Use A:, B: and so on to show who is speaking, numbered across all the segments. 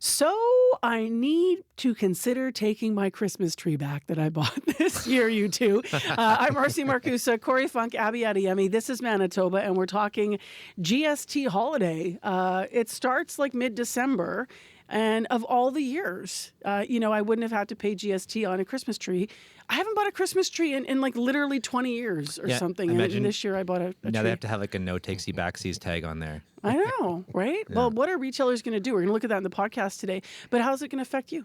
A: So I need to consider taking my Christmas tree back that I bought this year, you two. I'm RC Marcusa, Corey Funk, Abby Adiyemi. This is Manitoba, and we're talking GST Holiday. It starts like mid-December. And of all the years, I wouldn't have had to pay GST on a Christmas tree. I haven't bought a Christmas tree in like literally 20 years or something. And this year I bought a tree.
B: Now they have to have like a no takesy backsies tag on there.
A: I know, right? Yeah. Well, what are retailers going to do? We're going to look at that in the podcast today. But how's it going to affect you?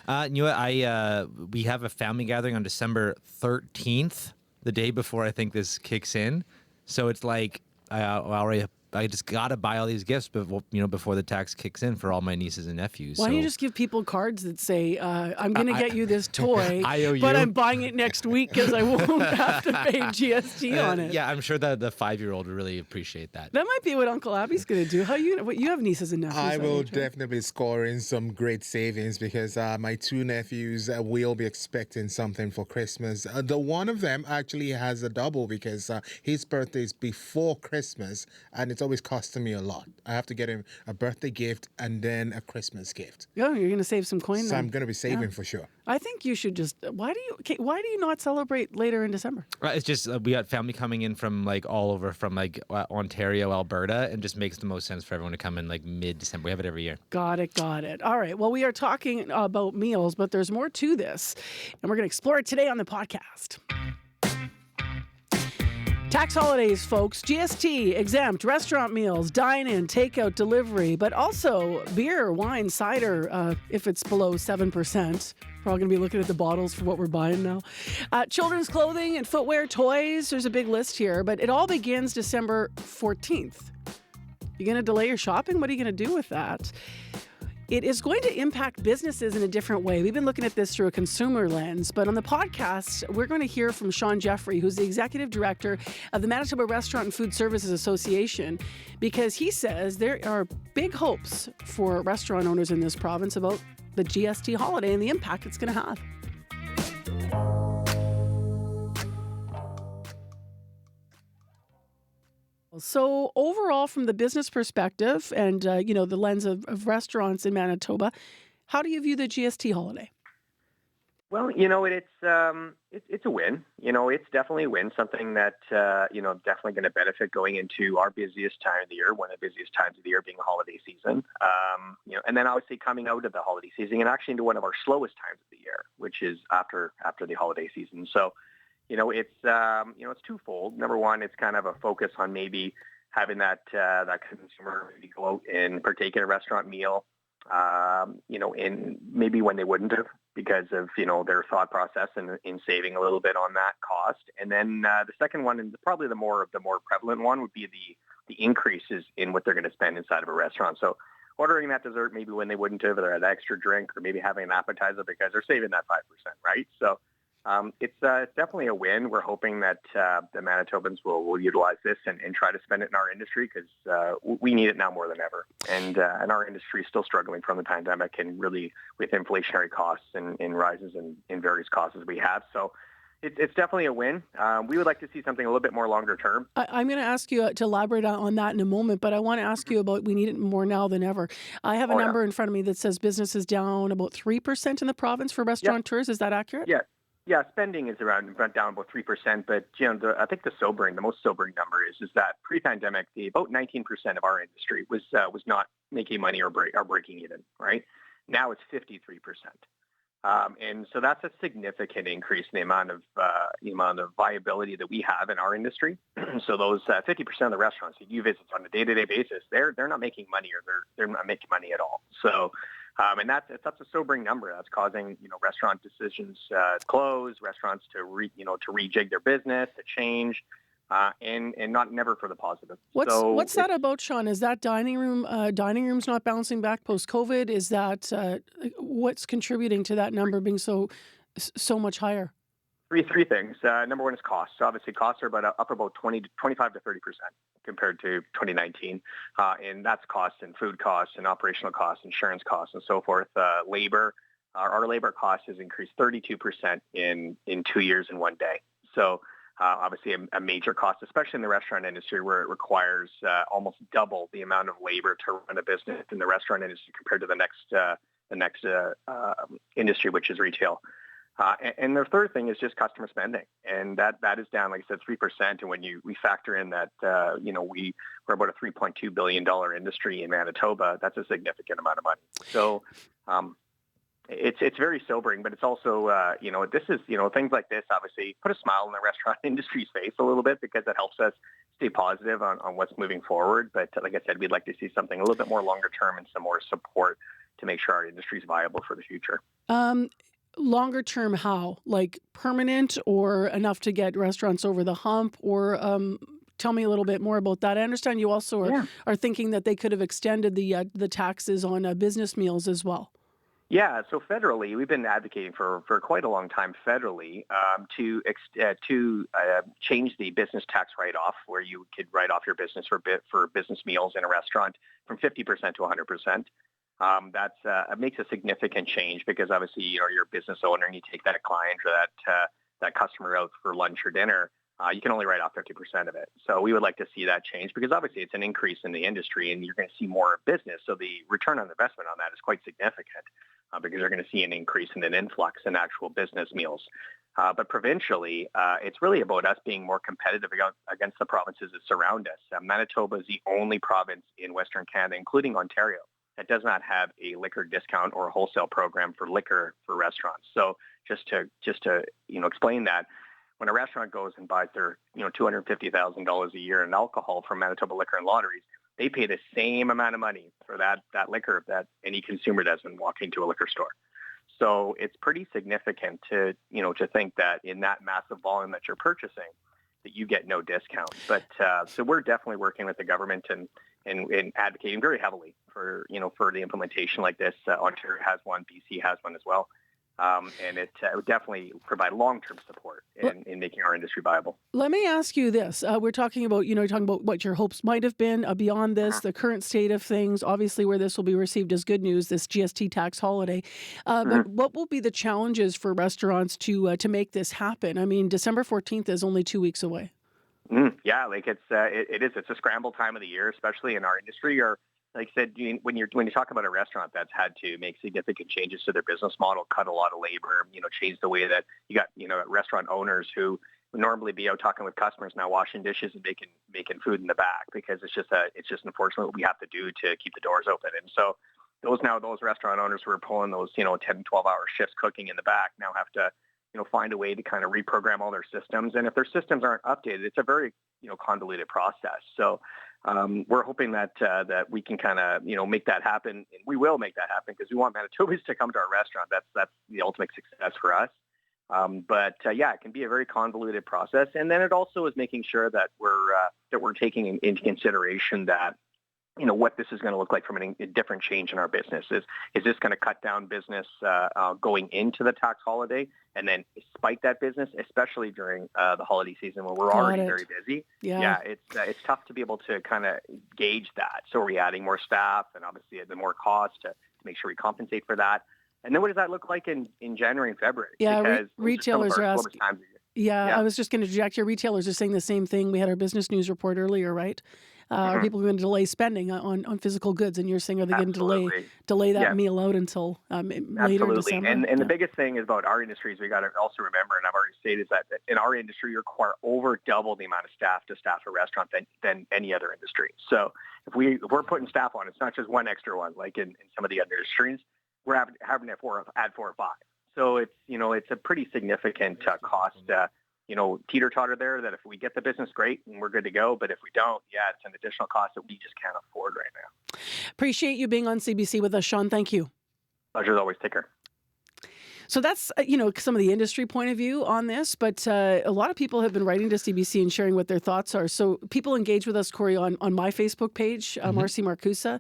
B: You know what? We have a family gathering on December 13th, the day before I think this kicks in. So it's like I just got to buy all these gifts before the tax kicks in for all my nieces and nephews.
A: Why don't you just give people cards that say, I'm going to get you this toy, but I'm buying it next week because I won't have to pay GST on it.
B: Yeah, I'm sure that the 5-year-old would really appreciate that.
A: That might be what Uncle Abby's going to do. You have nieces and nephews.
C: I will definitely score in some great savings because my 2 nephews will be expecting something for Christmas. The one of them actually has a double because his birthday is before Christmas, and it's always costing me a lot. I have to get him a birthday gift and then a Christmas gift.
A: Oh, you're going to save some coin then.
C: So I'm going to be saving for sure.
A: I think you should just. Why do you not celebrate later in December?
B: It's just we got family coming in from like all over, from like Ontario, Alberta, and just makes the most sense for everyone to come in like mid-December. We have it every year.
A: Got it. All right. Well, we are talking about meals, but there's more to this, and we're going to explore it today on the podcast. Tax holidays, folks. GST exempt restaurant meals, dine-in, takeout, delivery, but also beer, wine, cider, if it's below 7%. We're all going to be looking at the bottles for what we're buying now. Children's clothing and footwear, toys. There's a big list here, but it all begins December 14th. You going to delay your shopping? What are you going to do with that? It is going to impact businesses in a different way. We've been looking at this through a consumer lens, but on the podcast, we're going to hear from Shaun Jeffrey, who's the executive director of the Manitoba Restaurant and Food Services Association, because he says there are big hopes for restaurant owners in this province about the GST holiday and the impact it's going to have. So overall, from the business perspective and, the lens of restaurants in Manitoba, how do you view the GST holiday?
D: Well, it's a win. It's definitely a win, something that, definitely going to benefit going into our busiest time of the year, one of the busiest times of the year being holiday season. And then obviously coming out of the holiday season and actually into one of our slowest times of the year, which is after the holiday season. So, it's twofold. Number one, it's kind of a focus on maybe having that consumer maybe go out and partake in a restaurant meal, in maybe when they wouldn't have because of, their thought process and in saving a little bit on that cost. And then the second one, and probably the more prevalent one, would be the increases in what they're going to spend inside of a restaurant. So ordering that dessert maybe when they wouldn't have, or that extra drink, or maybe having an appetizer because they're saving that 5%, right? So it's definitely a win. We're hoping that the Manitobans will utilize this and try to spend it in our industry because we need it now more than ever. And our industry is still struggling from the pandemic and really with inflationary costs and rises in various costs as we have. So it's definitely a win. We would like to see something a little bit more longer term.
A: I'm going to ask you to elaborate on that in a moment, but I want to ask you about we need it more now than ever. I have a number in front of me that says business is down about 3% in the province for restaurateurs. Yep. Is that accurate?
D: Yeah, spending is down about 3%, but I think the most sobering number is that pre-pandemic, about 19% of our industry was not making money or breaking even. Right now, it's 53%, and so that's a significant increase in the amount of viability that we have in our industry. So those 50% of the restaurants that you visit on a day-to-day basis, they're not making money or they're not making money at all. So. And that's a sobering number. That's causing restaurant decisions to close, restaurants to rejig their business, to change, and never for the positive.
A: What's that about, Shaun? Is that dining rooms not bouncing back post COVID? Is that what's contributing to that number being so much higher?
D: Three things. Number one is costs. So obviously, costs are up about 25 to 30% compared to 2019, and that's costs and food costs and operational costs, insurance costs, and so forth. Labor, our labor cost has increased 32% in 2 years in one day. So obviously a major cost, especially in the restaurant industry, where it requires almost double the amount of labor to run a business in the restaurant industry compared to the next industry, which is retail. And the third thing is just customer spending, and that is down, like I said, 3%. And when we factor in that, we're about a $3.2 billion industry in Manitoba, that's a significant amount of money. So it's very sobering, but it's also, this is, things like this obviously put a smile on the restaurant industry's face a little bit, because it helps us stay positive on what's moving forward. But like I said, we'd like to see something a little bit more longer term and some more support to make sure our industry is viable for the future.
A: Longer term, how? Like permanent, or enough to get restaurants over the hump? Or tell me a little bit more about that. I understand you also are thinking that they could have extended the taxes on business meals as well.
D: Yeah, so federally, we've been advocating for quite a long time federally to change the business tax write-off, where you could write off your business for business meals in a restaurant from 50% to 100%. It makes a significant change, because obviously, you're a business owner and you take that client or that customer out for lunch or dinner, you can only write off 50% of it. So we would like to see that change, because obviously it's an increase in the industry and you're going to see more business. So the return on investment on that is quite significant, because you're going to see an increase in an influx in actual business meals. But provincially, it's really about us being more competitive against the provinces that surround us. Manitoba is the only province in Western Canada, including Ontario, that does not have a liquor discount or a wholesale program for liquor for restaurants. So just to explain that, when a restaurant goes and buys their $250,000 a year in alcohol from Manitoba Liquor and Lotteries, they pay the same amount of money for that liquor that any consumer does when walking to a liquor store. So it's pretty significant to think that in that massive volume that you're purchasing, that you get no discount. But so we're definitely working with the government and advocating very heavily for the implementation like this. Ontario has one, BC has one as well. And it would definitely provide long-term support in making our industry viable.
A: Let me ask you this. We're talking about, what your hopes might have been beyond this, the current state of things, obviously where this will be received as good news, this GST tax holiday. But what will be the challenges for restaurants to make this happen? I mean, December 14th is only 2 weeks away.
D: Yeah, like it's a scramble time of the year, especially in our industry. Or like I said, when you talk about a restaurant that's had to make significant changes to their business model, cut a lot of labor, change the way that you got restaurant owners who would normally be out talking with customers, now washing dishes and making food in the back, because it's just unfortunately what we have to do to keep the doors open. And so those restaurant owners who are pulling those 10, 12-hour shifts cooking in the back now have to find a way to kind of reprogram all their systems. And if their systems aren't updated, it's a very convoluted process. So we're hoping that we can kind of make that happen, and we will make that happen, because we want Manitobans to come to our restaurant. That's the ultimate success for us. But it can be a very convoluted process, and then it also is making sure that we're taking into consideration that what this is going to look like from a different change in our business. Is this going to cut down business going into the tax holiday and then spike that business, especially during the holiday season when we're already very busy? Yeah, it's tough to be able to kind of gauge that. So are we adding more staff, and obviously the more cost to make sure we compensate for that? And then what does that look like in January and February?
A: Yeah,
D: because
A: retailers are asking. I was just going to interject. Your retailers are saying the same thing. We had our business news report earlier, right? Are people going to delay spending on physical goods? And you're saying, are they going to delay that meal out until later in December?
D: And the biggest thing is about our industry is we got to also remember, and I've already stated, is that in our industry, you require over double the amount of staff to staff a restaurant than any other industry. So if we're putting staff on, it's not just one extra one like in some of the other industries. We're having to add 4 or 5. So it's a pretty significant cost. Teeter-totter there, that if we get the business, great, and we're good to go. But if we don't, it's an additional cost that we just can't afford right now.
A: Appreciate you being on CBC with us, Shaun. Thank you.
D: Pleasure as always. Take care.
A: So that's, some of the industry point of view on this, but a lot of people have been writing to CBC and sharing what their thoughts are. So people engage with us, Corey, on my Facebook page, RC Marcusa,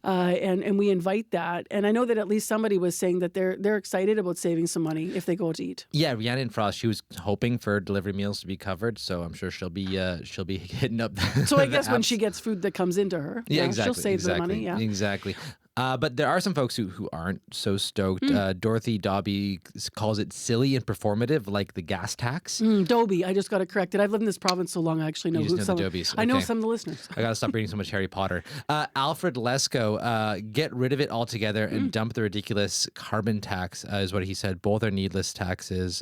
A: and we invite that. And I know that at least somebody was saying that they're excited about saving some money if they go to eat. Yeah,
B: Rhiannon Frost, she was hoping for delivery meals to be covered, so I'm sure she'll be hitting up.
A: So I guess when she gets food that comes into her,
B: exactly,
A: she'll save the money. Yeah,
B: exactly. But there are some folks who aren't so stoked. Dorothy Dobby calls it silly and performative, like the gas tax.
A: Dobie, I just got it corrected. I've lived in this province so long, I actually know
B: You just know
A: some.
B: the Dobies.
A: I know
B: Okay.
A: some of the listeners.
B: I gotta stop reading so much Harry Potter. Alfred Lesko, get rid of it altogether and dump the ridiculous carbon tax, is what he said. Both are needless taxes.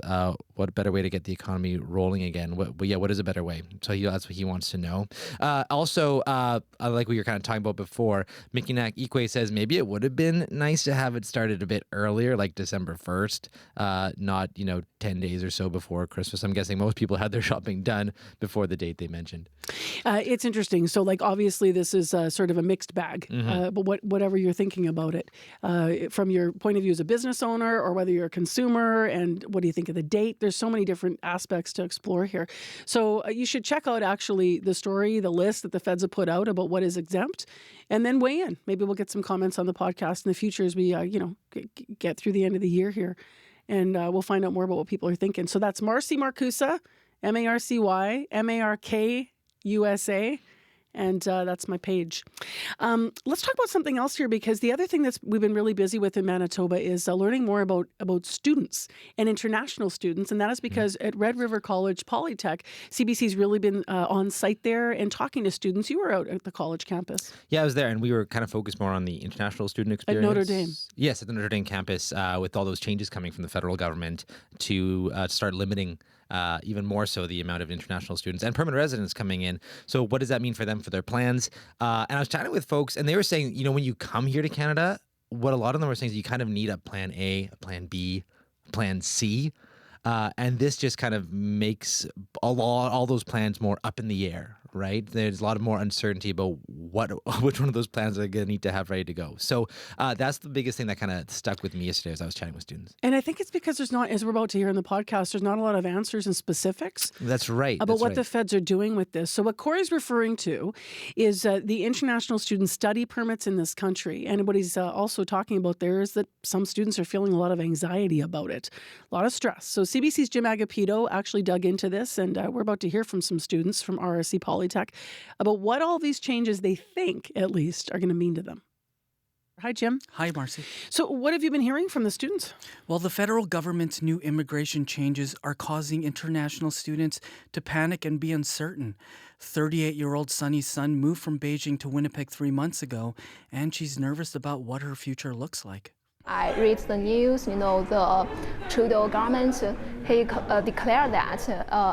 B: What better way to get the economy rolling again? What is a better way? So that's what he wants to know. Also, like we were kind of talking about before, Mikinak Ikwe says maybe it would have been nice to have it started a bit earlier, like December 1st, not 10 days or so before Christmas. I'm guessing most people had their shopping done before the date they mentioned.
A: It's interesting. So, like, obviously, this is sort of a mixed bag. But whatever you're thinking about it, from your point of view as a business owner, or whether you're a consumer, and what do you think of the date? There's so many different aspects to explore here. So, you should check out actually the story, the list that the feds have put out about what is exempt, and then weigh in. Maybe we'll get some comments on the podcast in the future as we, get through the end of the year here, and we'll find out more about what people are thinking. So that's Marcy Marcusa, Marcy MarkUSA. And that's my page. Let's talk about something else here, because the other thing that we've been really busy with in Manitoba is learning more about students and international students. And that is because at Red River College Polytech, CBC's really been on site there and talking to students. You were out at the college campus.
B: Yeah, I was there, and we were kind of focused more on the international student experience.
A: At Notre Dame.
B: Yes, at the Notre Dame campus, with all those changes coming from the federal government to start limiting even more so the amount of international students and permanent residents coming in. So what does that mean for them, for their plans? And I was chatting with folks, and they were saying, when you come here to Canada, what a lot of them were saying is you kind of need a plan A, a plan B, a plan C. And this just kind of makes all those plans more up in the air, right? There's a lot of more uncertainty about which one of those plans are going to need to have ready to go. So that's the biggest thing that kind of stuck with me yesterday as I was chatting with students.
A: And I think it's because there's not, as we're about to hear in the podcast, there's not a lot of answers and specifics.
B: That's right.
A: About what the feds are doing with this. So what Corey's referring to is the international student study permits in this country. And what he's also talking about there is that some students are feeling a lot of anxiety about it, a lot of stress. So CBC's Jim Agapito actually dug into this, and we're about to hear from some students from RRC Polytech about what all these changes they think, at least, are going to mean to them. Hi, Jim.
E: Hi, Marcy.
A: So what have you been hearing from the students?
E: Well, the federal government's new immigration changes are causing international students to panic and be uncertain. 38-year-old Sunny's son moved from Beijing to Winnipeg 3 months ago, and she's nervous about what her future looks like.
F: I read the news, the Trudeau government, he declared that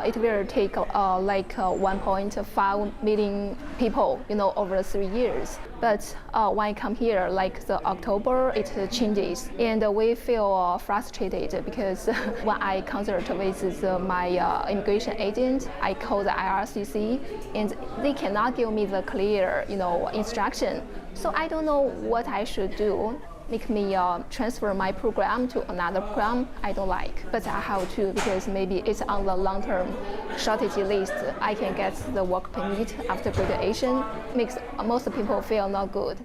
F: it will take 1.5 million people, over 3 years. But when I come here, the October, it changes. And we feel frustrated because when I consult with my immigration agent, I call the IRCC, and they cannot give me the clear, instruction. So I don't know what I should do. Make me transfer my program to another program I don't like. But I have to, because maybe it's on the long-term shortage list. I can get the work permit after graduation. Makes most people feel not good.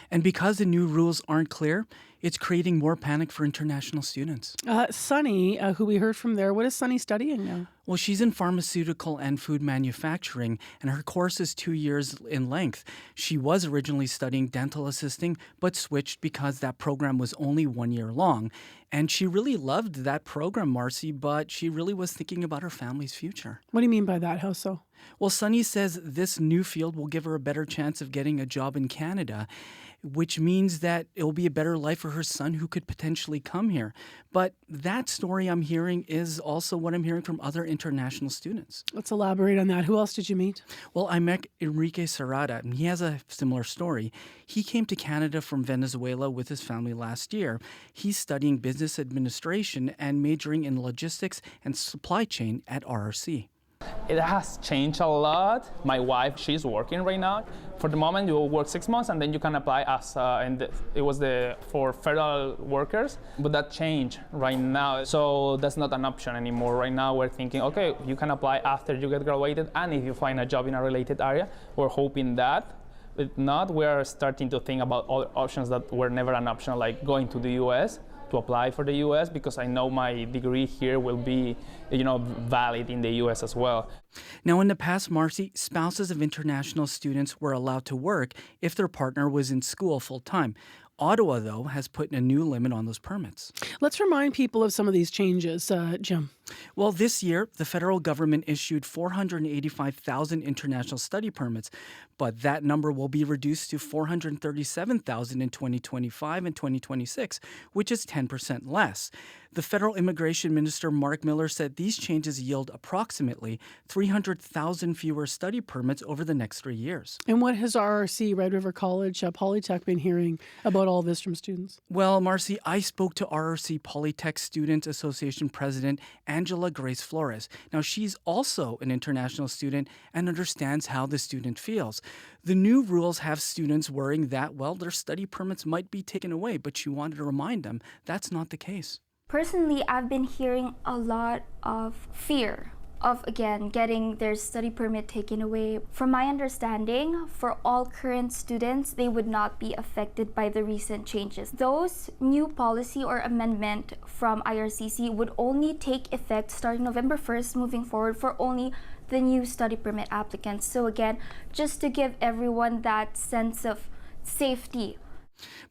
E: And because the new rules aren't clear, it's creating more panic for international students.
A: Sunny, who we heard from there, what is Sunny studying now?
E: Well, she's in pharmaceutical and food manufacturing, and her course is 2 years in length. She was originally studying dental assisting, but switched because that program was only 1 year long. And she really loved that program, Marcy, but she really was thinking about her family's future.
A: What do you mean by that? How so?
E: Well, Sunny says this new field will give her a better chance of getting a job in Canada, which means that it'll be a better life for her son who could potentially come here. But that story I'm hearing is also what I'm hearing from other international students.
A: Let's elaborate on that. Who else did you meet?
E: Well, I met Enrique Serrata, and he has a similar story. He came to Canada from Venezuela with his family last year. He's studying business administration and majoring in logistics and supply chain at RRC.
G: It has changed a lot. My wife, she's working right now. For the moment, you work 6 months and then you can apply as, it was for federal workers, but that changed right now. So that's not an option anymore. Right now, we're thinking, okay, you can apply after you get graduated, and if you find a job in a related area, we're hoping that. If not, we're starting to think about other options that were never an option, like going to the U.S. to apply for the U.S. because I know my degree here will be, valid in the U.S. as well.
E: Now, in the past, Marcy, spouses of international students were allowed to work if their partner was in school full-time. Ottawa, though, has put a new limit on those permits.
A: Let's remind people of some of these changes, Jim.
E: Well, this year, the federal government issued 485,000 international study permits, but that number will be reduced to 437,000 in 2025 and 2026, which is 10% less. The federal immigration minister, Mark Miller, said these changes yield approximately 300,000 fewer study permits over the next 3 years.
A: And what has RRC, Red River College, Polytech, been hearing about all this from students?
E: Well, Marcy, I spoke to RRC Polytech Students Association President Angela Grace Flores. Now, she's also an international student and understands how the student feels. The new rules have students worrying that, well, their study permits might be taken away, but she wanted to remind them that's not the case.
H: Personally, I've been hearing a lot of fear of, again, getting their study permit taken away. From my understanding, for all current students, they would not be affected by the recent changes. Those new policy or amendment from IRCC would only take effect starting November 1st moving forward for only the new study permit applicants. So again, just to give everyone that sense of safety.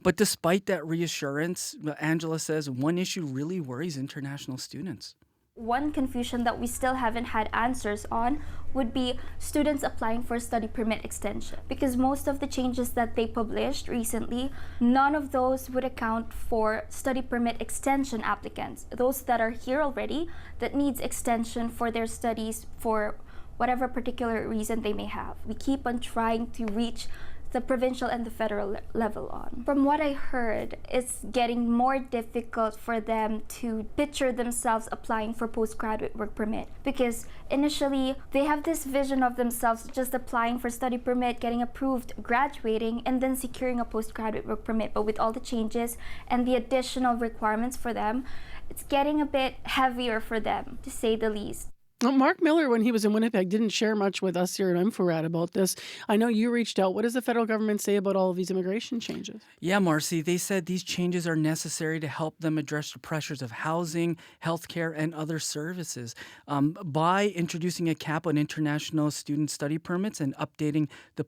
E: But despite that reassurance, Angela says one issue really worries international students.
H: One confusion that we still haven't had answers on would be students applying for study permit extension. Because most of the changes that they published recently, none of those would account for study permit extension applicants. Those that are here already that needs extension for their studies for whatever particular reason they may have. We keep on trying to reach the provincial and the federal level on. From what I heard, it's getting more difficult for them to picture themselves applying for postgraduate work permit because initially they have this vision of themselves just applying for study permit, getting approved, graduating, and then securing a postgraduate work permit. But with all the changes and the additional requirements for them, it's getting a bit heavier for them, to say the least.
A: Well, Mark Miller, when he was in Winnipeg, didn't share much with us here at Infrared about this. I know you reached out. What does the federal government say about all of these immigration changes?
E: Yeah, Marcy, they said these changes are necessary to help them address the pressures of housing, healthcare, and other services. By introducing a cap on international student study permits and updating the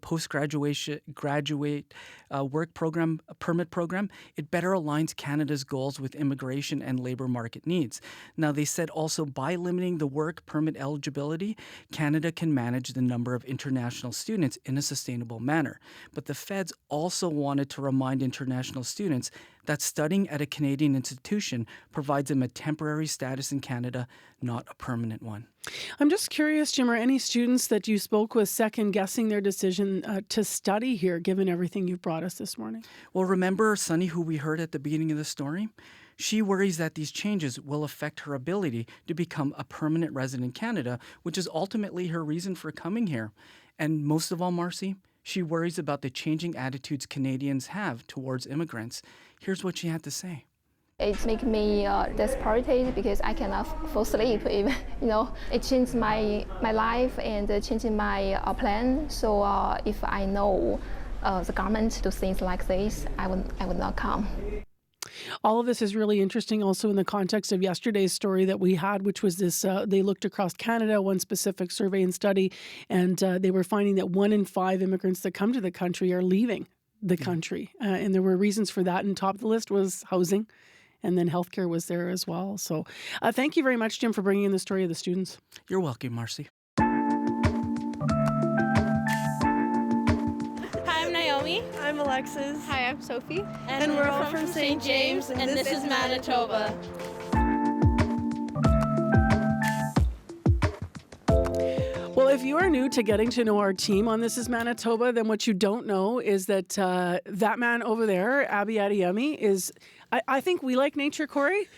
E: graduate work program permit program, it better aligns Canada's goals with immigration and labor market needs. Now, they said also by limiting the work permit eligibility, Canada can manage the number of international students in a sustainable manner. But the feds also wanted to remind international students that studying at a Canadian institution provides them a temporary status in Canada, not a permanent one.
A: I'm just curious, Jim, are any students that you spoke with second-guessing their decision to study here, given everything you've brought us this morning?
E: Well, remember Sunny, who we heard at the beginning of the story? She worries that these changes will affect her ability to become a permanent resident in Canada, which is ultimately her reason for coming here. And most of all, Marcy, she worries about the changing attitudes Canadians have towards immigrants. Here's what she had to say.
F: It makes me desperate because I cannot fall asleep. Even, it changed my life and changing my plan. So if I know the government do things like this, I would not come.
A: All of this is really interesting also in the context of yesterday's story that we had, which was this, they looked across Canada, one specific survey and study, and they were finding that 1 in 5 immigrants that come to the country are leaving the country. And there were reasons for that, and top of the list was housing, and then healthcare was there as well. So thank you very much, Jim, for bringing in the story of the students.
E: You're welcome, Marcy.
I: I'm Alexis.
J: Hi, I'm Sophie.
I: And we're all from St. James, and this is Manitoba.
A: Well, if you are new to getting to know our team on This is Manitoba, then what you don't know is that that man over there, Abby Adeyemi, is... I think we like nature, Corey,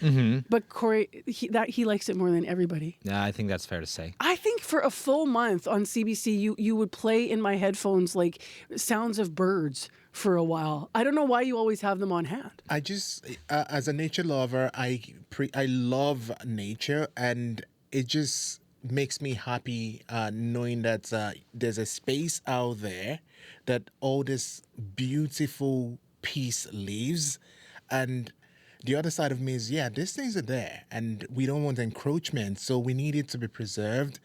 A: but Corey, he likes it more than everybody.
B: Yeah, I think that's fair to say.
A: I think for a full month on CBC, you would play in my headphones like sounds of birds for a while. I don't know why you always have them on hand.
C: I just, as a nature lover, I love nature, and it just makes me happy knowing that there's a space out there that all this beautiful piece lives. And The other side of me is, yeah, these things are there and we don't want encroachment. So we need it to be preserved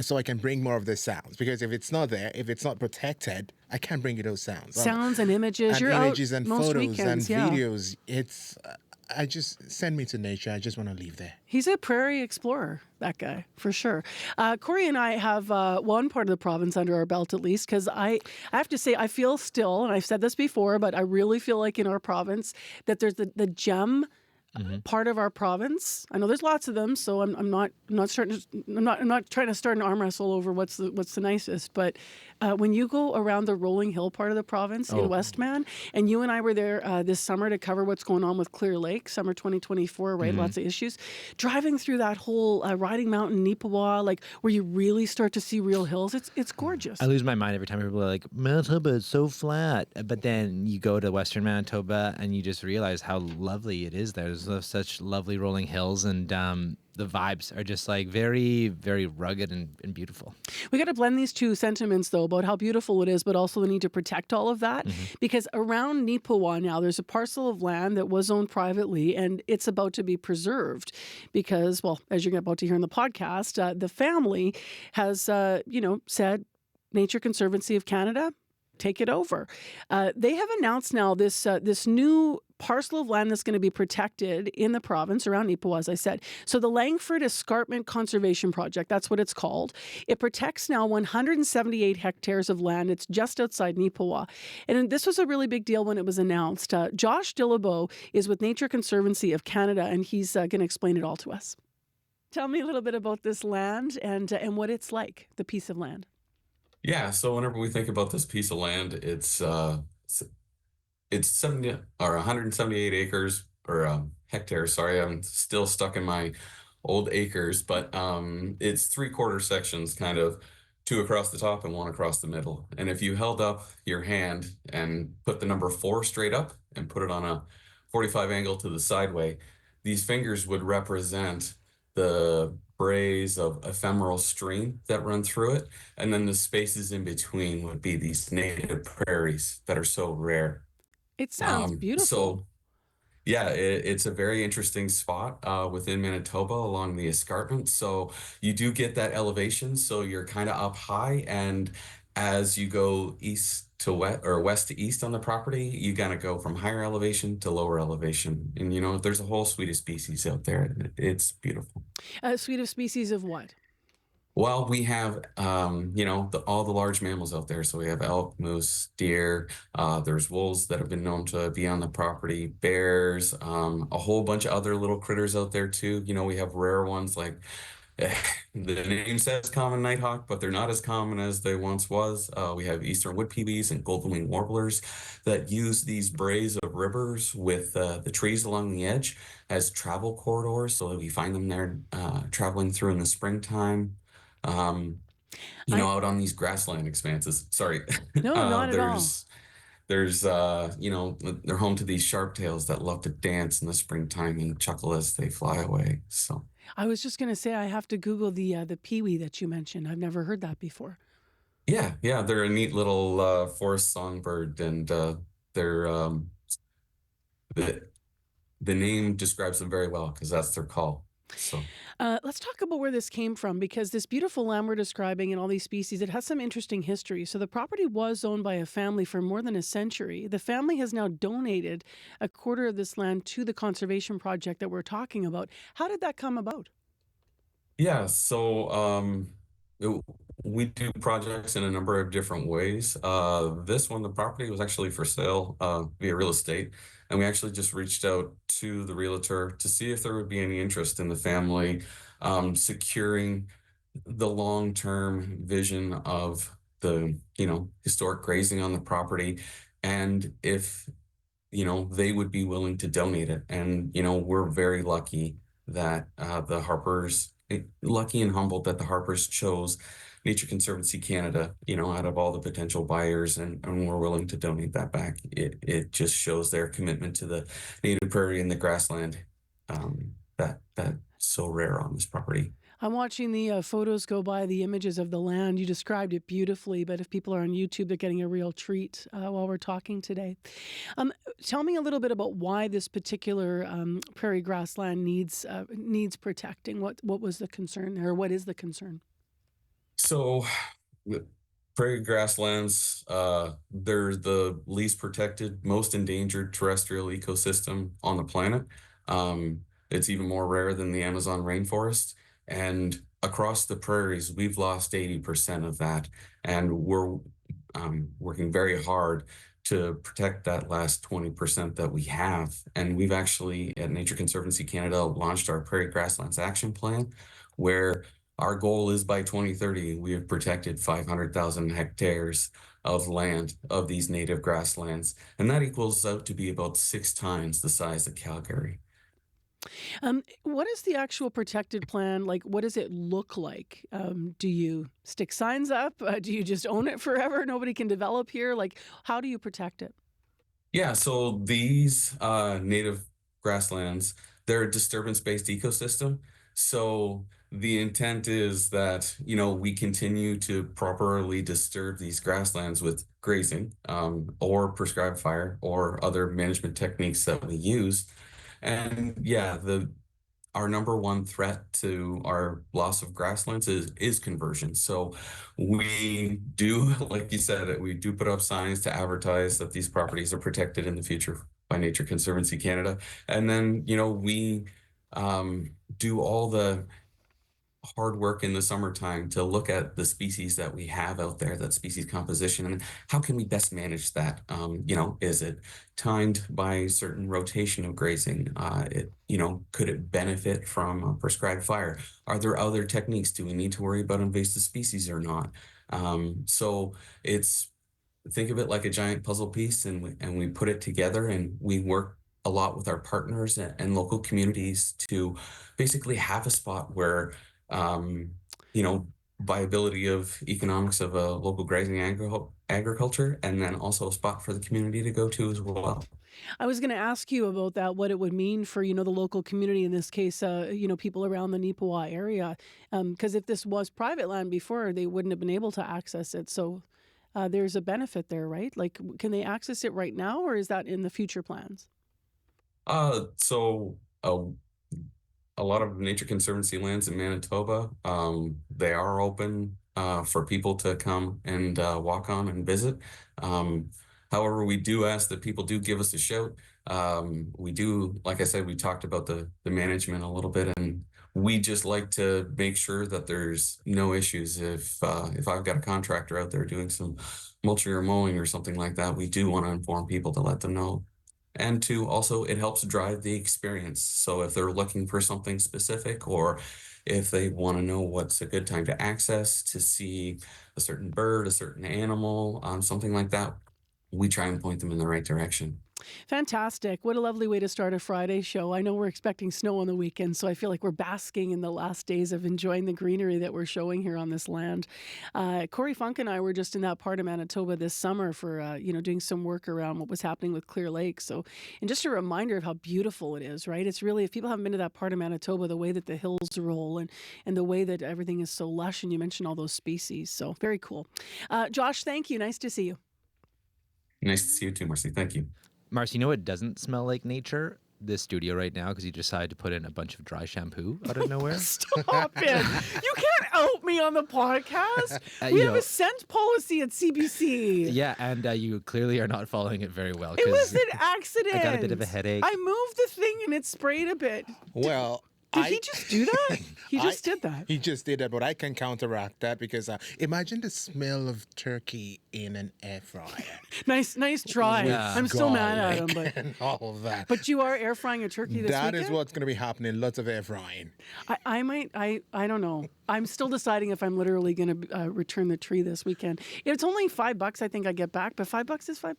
C: so I can bring more of the sounds. Because if it's not there, if it's not protected, I can't bring you those sounds.
A: Sounds and images.
C: And
A: You're
C: images
A: out
C: and
A: most
C: photos
A: weekends,
C: and
A: yeah.
C: videos. It's, I just, send me to nature. I just want to live there.
A: He's a prairie explorer, that guy, for sure. Corey and I have one part of the province under our belt at least, because I have to say, I feel still, and I've said this before, but I really feel like in our province that there's the gem part of our province. I know there's lots of them, so I'm not trying to start an arm wrestle over what's the nicest. But when you go around the Rolling Hill part of the province in Westman, and you and I were there this summer to cover what's going on with Clear Lake, summer 2024, right? Lots of issues. Driving through that whole Riding Mountain, Nipawa, like where you really start to see real hills, it's gorgeous.
B: I lose my mind every time people are like, Manitoba is so flat. But then you go to Western Manitoba and you just realize how lovely it is there. There's such lovely rolling hills, and the vibes are just like very, very rugged and beautiful.
A: We got to blend these two sentiments, though, about how beautiful it is, but also the need to protect all of that. Because around Nipawa now, there's a parcel of land that was owned privately, and it's about to be preserved because, well, as you're about to hear in the podcast, the family has, said, Nature Conservancy of Canada, take it over. They have announced now this new parcel of land that's going to be protected in the province around Nipawa, as I said. So the Langford Escarpment Conservation Project, that's what it's called. It protects now 178 hectares of land. It's just outside Nipawa. And this was a really big deal when it was announced. Josh Dillabow is with Nature Conservancy of Canada, and he's going to explain it all to us. Tell me a little bit about this land and what it's like, the piece of land.
J: Yeah, so whenever we think about this piece of land, it's 70 or 178 acres or hectares. Sorry, I'm still stuck in my old acres, but it's 3/4 sections, kind of 2 across the top and 1 across the middle. And if you held up your hand and put the number 4 straight up and put it on a 45 angle to the sideway, these fingers would represent the sprays of ephemeral stream that run through it. And then the spaces in between would be these native prairies that are so rare.
A: It sounds beautiful.
J: So, yeah, it's a very interesting spot within Manitoba along the escarpment. So you do get that elevation. So you're kind of up high. And as you go east to west or west to east on the property, you kind of go from higher elevation to lower elevation. And, there's a whole suite of species out there. It's beautiful.
A: A suite of species of what?
J: Well, we have, all the large mammals out there. So we have elk, moose, deer. There's wolves that have been known to be on the property, bears, a whole bunch of other little critters out there too. We have rare ones like the name says common nighthawk, but they're not as common as they once was. We have eastern wood peewees and golden-winged warblers that use these braes of rivers with the trees along the edge as travel corridors. So we find them there traveling through in the springtime. Out on these grassland expanses. Sorry.
A: No, not at all.
J: There's, they're home to these sharp tails that love to dance in the springtime and chuckle as they fly away. So
A: I was just going to say I have to Google the peewee that you mentioned. I've never heard that before.
J: Yeah, they're a neat little forest songbird, and they're the name describes them very well because that's their call. So
A: let's talk about where this came from, because this beautiful land we're describing and all these species, it has some interesting history. So the property was owned by a family for more than a century. The family has now donated 1/4 of this land to the conservation project that we're talking about. How did that come about?
J: Yeah, so we do projects in a number of different ways. This one, the property was actually for sale via real estate. And we actually just reached out to the realtor to see if there would be any interest in the family securing the long-term vision of the, historic grazing on the property, and if, they would be willing to donate it. And, we're very lucky that lucky and humbled that the Harpers chose Nature Conservancy Canada, out of all the potential buyers, and we're willing to donate that back. It just shows their commitment to the native prairie and the grassland that's so rare on this property.
A: I'm watching the photos go by, the images of the land. You described it beautifully, but if people are on YouTube, they're getting a real treat while we're talking today. Tell me a little bit about why this particular prairie grassland needs protecting. What was the concern there? What is the concern?
J: So, the prairie grasslands, they're the least protected, most endangered terrestrial ecosystem on the planet. It's even more rare than the Amazon rainforest. And across the prairies, we've lost 80% of that. And we're working very hard to protect that last 20% that we have. And we've actually, at Nature Conservancy Canada, launched our Prairie Grasslands Action Plan, where our goal is by 2030, we have protected 500,000 hectares of land of these native grasslands. And that equals out to be about 6 times the size of Calgary.
A: What is the actual protected plan? Like, what does it look like? Do you stick signs up? Do you just own it forever? Nobody can develop here? Like, how do you protect it?
J: Yeah, so these native grasslands, they're a disturbance-based ecosystem. So the intent is that, we continue to properly disturb these grasslands with grazing or prescribed fire or other management techniques that we use. And yeah, our number one threat to our loss of grasslands is conversion. So we do, like you said, we do put up signs to advertise that these properties are protected in the future by Nature Conservancy Canada. And then, we do all the hard work in the summertime to look at the species that we have out there, that species composition, and how can we best manage that? Is it timed by certain rotation of grazing? Could it benefit from a prescribed fire? Are there other techniques? Do we need to worry about invasive species or not? So think of it like a giant puzzle piece, and we put it together, and we work a lot with our partners and local communities to basically have a spot where viability of economics of a local grazing agriculture, and then also a spot for the community to go to as well.
A: I was going to ask you about that, what it would mean for, the local community, in this case, people around the Neepawa area. Because if this was private land before, they wouldn't have been able to access it. So there's a benefit there, right? Like, can they access it right now, or is that in the future plans?
J: A lot of Nature Conservancy lands in Manitoba, they are open for people to come and walk on and visit. However, we do ask that people do give us a shout. We do, like I said, we talked about the management a little bit, and we just like to make sure that there's no issues. If I've got a contractor out there doing some mulching or mowing or something like that, we do want to inform people to let them know. And also, it helps drive the experience. So if they're looking for something specific, or if they want to know what's a good time to access to see a certain bird, a certain animal, something like that, we try and point them in the right direction.
A: Fantastic. What a lovely way to start a Friday show. I know we're expecting snow on the weekend, so I feel like we're basking in the last days of enjoying the greenery that we're showing here on this land. Corey Funk and I were just in that part of Manitoba this summer for, doing some work around what was happening with Clear Lake. So, and just a reminder of how beautiful it is, right? It's really, if people haven't been to that part of Manitoba, the way that the hills roll and the way that everything is so lush, and you mentioned all those species. So very cool. Josh, thank you. Nice to see you.
J: Nice to see you too, Marcy. Thank you.
B: Marcy, it doesn't smell like nature? This studio right now, because you decided to put in a bunch of dry shampoo out of nowhere.
A: Stop it! You can't out me on the podcast. We have a scent policy at CBC.
B: Yeah, and you clearly are not following it very well.
A: It was an accident.
B: I got a bit of a headache.
A: I moved the thing and it sprayed a bit.
C: Well,
A: Did he just do that? He just did that.
C: He just did that, but I can counteract that because imagine the smell of turkey in an air fryer.
A: Nice try.
B: Yeah.
A: I'm still mad at him, but
C: and all of that.
A: But you are air frying a turkey this weekend?
C: That is what's going to be happening. Lots of air frying.
A: I don't know. I'm still deciding if I'm literally going to return the tree this weekend. It's only $5 I think I get back, but $5 is $5.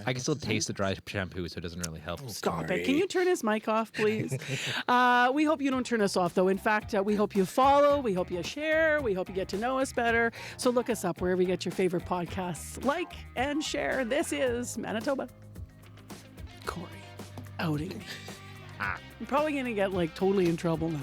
B: I can still taste the dry shampoo, so it doesn't really help.
A: Stop it. Can you turn his mic off, please? We hope you don't turn us off, though. In fact, we hope you follow. We hope you share. We hope you get to know us better. So look us up wherever you get your favorite podcasts. Like and share. This is Manitoba. Corey, outing me. I'm probably going to get totally in trouble now.